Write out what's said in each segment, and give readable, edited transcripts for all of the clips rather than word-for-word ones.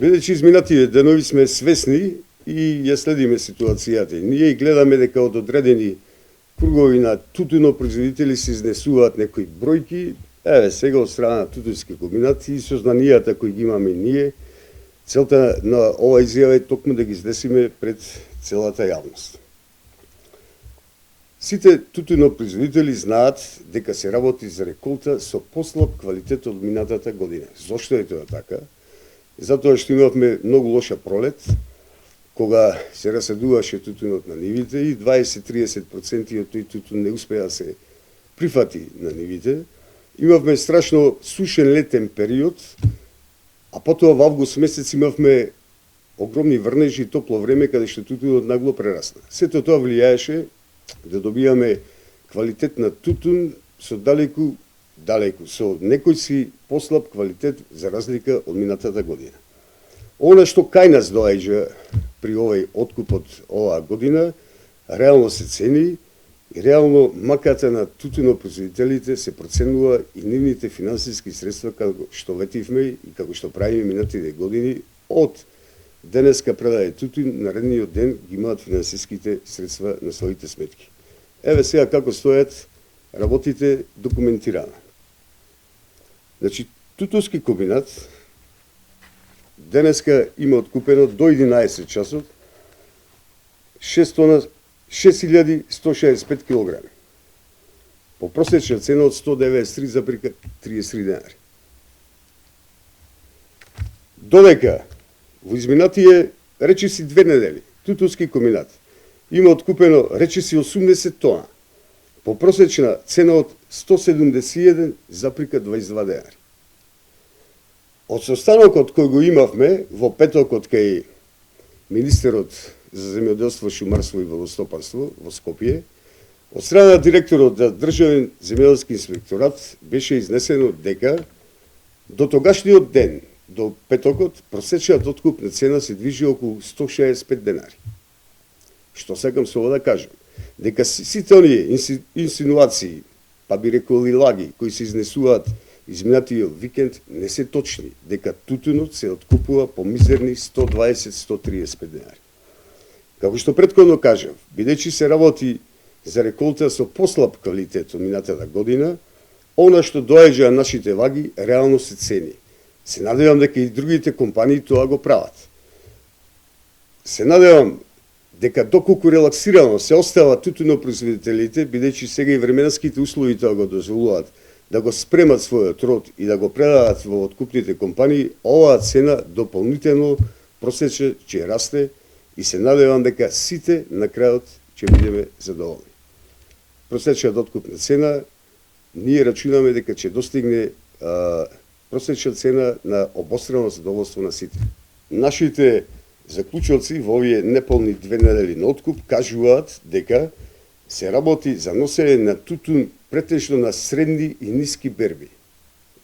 Бидејќи изминативе денови сме свесни и ја следиме ситуацијата. Ние и гледаме дека од одредени кругови на тутунопроизводители се изнесуваат некои бројки, еве сега од страна на тутунски комбинат и сознанијата кои ги имаме ние, целта на ова изјава е токму да ги изнесиме пред целата јавност. Сите тутунопроизводители знаат дека се работи за реколта со послаб квалитет од минатата година. Зошто е тоа така? Затоа што имавме многу лоша пролет, кога се расадуваше тутунот на нивите и 20-30% од тој тутун не успеа да се прифати на нивите. Имавме страшно сушен летен период, а потоа во август месец имавме огромни врнежи и топло време каде што тутунот нагло прерасна. Сето тоа влијаеше да добиваме квалитет на тутун со далеку, со некој си послаб квалитет за разлика од минатата година. Она што кај нас доаѓа при овој откуп од оваа година, реално се цени и реално маката на тутунопроизводителите се проценува и нивните финансиски средства како што ветивме и како што правиме минатите години од денеска предаде тутун, наредниот ден ги имаат финансиските средства на своите сметки. Еве сега како стојат работите документирано. Значи, тутунски комбинат денеска има откупено до 11 часот 6165 кг. По просечна цена од 193,33 денари. Додека во изминатие речиси 2 недели, тутунски комбинат има откупено речиси 80 тона, по просечна цена од 171,22 денари. Од состанокот кој го имавме во петокот кај министерот за земјоделство, шумарство и водостопанство во Скопје, од страна на директорот на Државен земјоделски инспекторат беше изнесено дека до тогашниот ден, до петокот, просечниот откупна цена се движи околу 165 денари. Што сакам со ова да кажам? Дека сите оние инсинуации, па би рекол и лаги, кои се изнесуваат изминатиот викенд, не се точни, дека тутунот се откупува по мизерни 120-135 денари. Како што претходно кажав, бидејќи се работи за реколта со послаб квалитет од минатата година, она што доаѓа на нашите лаги реално се цени. Се надевам дека и другите компании тоа го прават. Се надевам дека доколку релаксирано се остават тутунопроизводителите, бидејќи сега и временските услови тоа го дозволуваат, да го спремат својот род и да го предадат во откупните компании, оваа цена дополнително просече ќе расте и се надевам дека сите на крајот ќе бидеме задоволни. Просечната откупна цена, ние рачунаме дека ќе достигне просечна цена на обострено задоволство на сите. Нашите заклучоци во овие неполни 2 недели на откуп кажуваат дека се работи за носење на тутун претежно на средни и ниски берби.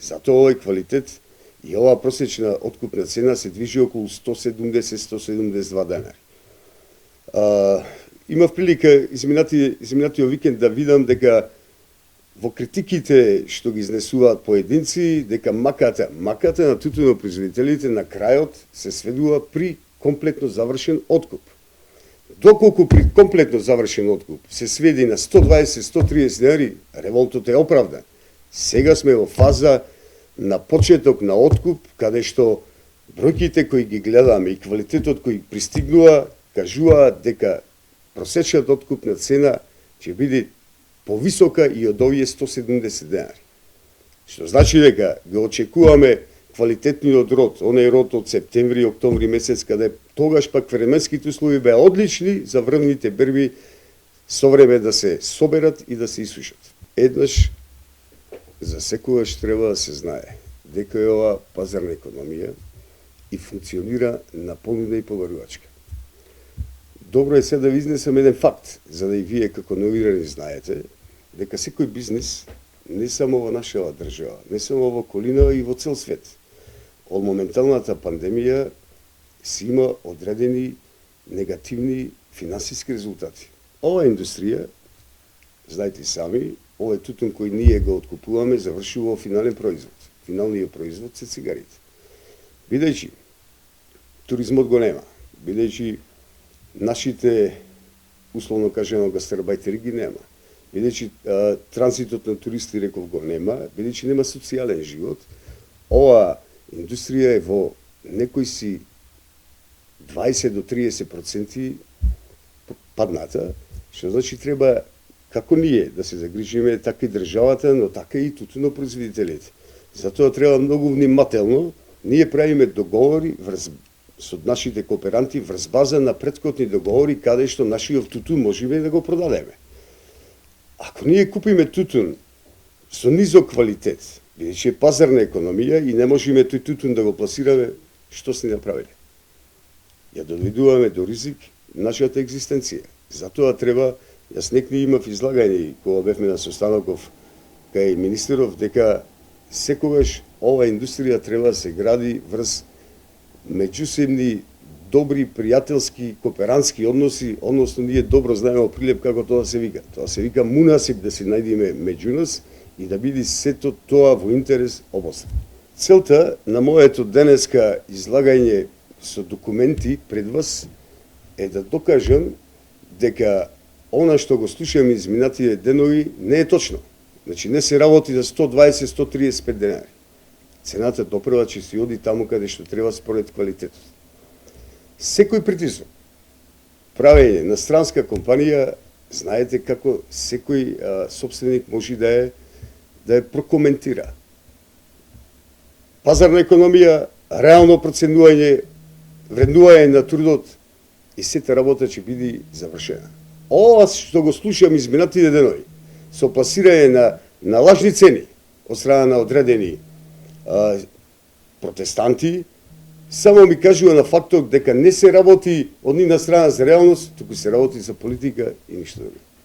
Затоа овој квалитет и оваа просечна откупна цена се движи околу 170-172 денари. Имав прилика изминатиот викенд да видам дека во критиките што ги изнесуваат поединци, дека маката на тутунопроизводителите на крајот се сведува при комплетно завршен откуп. Доколку при комплетно завршен откуп се сведи на 120-130 денари, револтот е оправдан. Сега сме во фаза на почеток на откуп, каде што бројките кои ги гледаме и квалитетот кој пристигнува, кажуваат дека просечната откупна цена ќе биде повисока и од овие 170 денари. Што значи дека го очекуваме квалитетниот род, оној род од септември и октомври месец, каде тогаш пак временските услови беа одлични за врвните берби со време да се соберат и да се исушат. Еднаш за секогаш треба да се знае дека е ова пазарна економија и функционира на понуда и побарувачка. Добро е се да ви изнесам еден факт, за да и вие како новирани знаете, дека секој бизнис, не само во нашава држава, не само во околина, и во цел свет, од моменталната пандемија си има одредени негативни финансиски резултати. Ова индустрија, знаете сами, овој тутун кој ние го откупуваме завршува финален производ. Финалниот производ се цигарите. Бидејќи туризмот го нема. Бидејќи нашите, условно кажено, гастарбајтери ги нема. Бидејќи транзитот на туристи, реков, го нема, бидејќи нема социјален живот, ова индустрија е во некои си 20 до 30% падната, што значи треба како ние да се загрижиме, така и државата, но така и тутунопроизводителите. Затоа треба многу внимателно, ние правиме договори со нашите кооперанти врз база на претходни договори каде што нашиот тутун можеме да го продадеме. Ако ние купиме тутун со низок квалитет, бидејќи е пазарна економија и не можеме тој тутун да го пласираме, што сте направиле? Ја доведуваме до ризик нашата екзистенција. Затоа треба, јас некни имав излагање кога бевме на состаноков кај министеров, дека секогаш ова индустрија треба да се гради врз меѓусебни добри пријателски кооперантски односи, односно ние добро знаеме во Прилеп како тоа се вика. Тоа се вика мунасип, да се најдеме меѓу нас и да биде сето тоа во интерес обостран. Целта на моето денеска излагање со документи пред вас е да докажам дека она што го слушаме изминатите денови не е точно. Значи не се работи за 120-135 денари. Цената допрева че си оди таму каде што треба според квалитетот. Секој притисок, правење на странска компанија, знаете како секој собственик може да ја прокоментира. Пазарна економија, реално проценување, вреднување на трудот и сета работа ќе биде завршена. Ова што го слушам изминатите денови, со пласирање на лажни цени од страна на одредени протестанти, само ми кажува на фактот дека не се работи од нивна страна за реалност, туку се работи за политика и ништо друго.